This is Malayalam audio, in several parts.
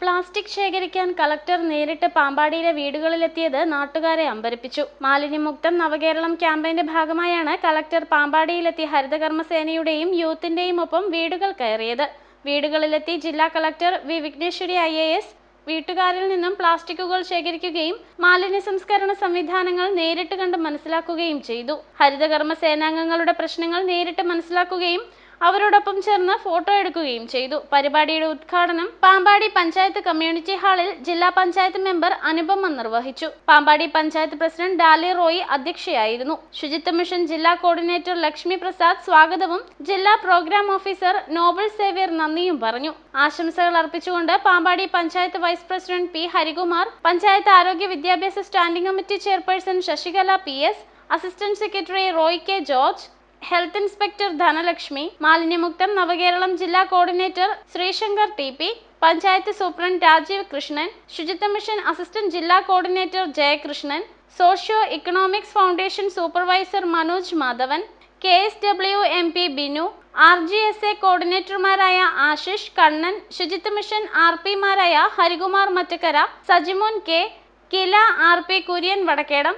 പ്ലാസ്റ്റിക് ശേഖരിക്കാൻ കളക്ടർ നേരിട്ട് പാമ്പാടിയിലെ വീടുകളിലെത്തിയത് നാട്ടുകാരെ അമ്പരപ്പിച്ചു. മാലിന്യമുക്തം നവകേരളം ക്യാമ്പയിന്റെ ഭാഗമായാണ് കളക്ടർ പാമ്പാടിയിലെത്തി ഹരിതകർമ്മസേനയുടെയും യൂത്തിന്റെയും ഒപ്പം വീടുകൾ കയറിയത്. വീടുകളിലെത്തി ജില്ലാ കളക്ടർ വി വിഘ്നേശ്വരി IAS വീട്ടുകാരിൽ നിന്നും പ്ലാസ്റ്റിക്കുകൾ ശേഖരിക്കുകയും മാലിന്യ സംസ്കരണ സംവിധാനങ്ങൾ നേരിട്ട് കണ്ട് മനസ്സിലാക്കുകയും ചെയ്തു. ഹരിതകർമ്മ സേനാംഗങ്ങളുടെ പ്രശ്നങ്ങൾ നേരിട്ട് മനസ്സിലാക്കുകയും അവരോടൊപ്പം ചേർന്ന് ഫോട്ടോ എടുക്കുകയും ചെയ്തു. പരിപാടിയുടെ ഉദ്ഘാടനം പാമ്പാടി പഞ്ചായത്ത് കമ്മ്യൂണിറ്റി ഹാളിൽ ജില്ലാ പഞ്ചായത്ത് മെമ്പർ അനുപമ നിർവഹിച്ചു. പാമ്പാടി പഞ്ചായത്ത് പ്രസിഡന്റ് ഡാലി റോയി അധ്യക്ഷയായിരുന്നു. ശുചിത്വ മിഷൻ ജില്ലാ കോർഡിനേറ്റർ ലക്ഷ്മി പ്രസാദ് സ്വാഗതവും ജില്ലാ പ്രോഗ്രാം ഓഫീസർ നോബൽ സേവ്യർ നന്ദിയും പറഞ്ഞു. ആശംസകൾ അർപ്പിച്ചുകൊണ്ട് Pampady panchayat vice president P Harikumar, panchayat ആരോഗ്യ വിദ്യാഭ്യാസ standing committee chairperson Sasikala PS, assistant secretary Roy K George, health inspector Dhanalakshmi, മാലിന്യമുക്തം നവകേരളം ജില്ലാ coordinator Sreesankar TP, panchayat superintendent Rajeev Krishnan, Suchitwa mission assistant ജില്ലാ coordinator Jayakrishnan, socio economics foundation supervisor Manoj Madhavan, KSW MP Binu, RGSA കോർഡിനേറ്റർമാരായ ആശിഷ്, കണ്ണൻ, ശുചിത്വ മിഷൻ RP മാരായ ഹരികുമാർ മറ്റക്കര, സജിമോൻ K, കില RP കുര്യൻ വടക്കേടം,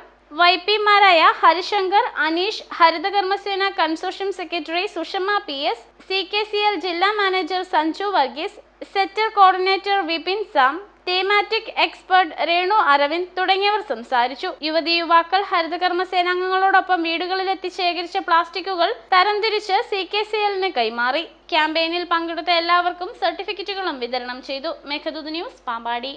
YP മാരായ Harishankar, Aneesh, Harithakarmasena consortium secretary Sushama PS, CKCL ജില്ലാ manager Sanju Varghese, sector coordinator Vipin Sam, thematic expert Renu Aravind തുടങ്ങിയവർ സംസാരിച്ചു. യുവതി യുവാക്കൾ ഹരിതകർമ്മ സേനാംഗങ്ങളോടൊപ്പം വീടുകളിലെത്തി ശേഖരിച്ച പ്ലാസ്റ്റിക്കുകൾ തരംതിരിച്ച് CKCL കൈമാറി. ക്യാമ്പയിനിൽ പങ്കെടുത്ത എല്ലാവർക്കും സർട്ടിഫിക്കറ്റുകളും വിതരണം ചെയ്തു. മേഘദൂത് ന്യൂസ്, പാമ്പാടി.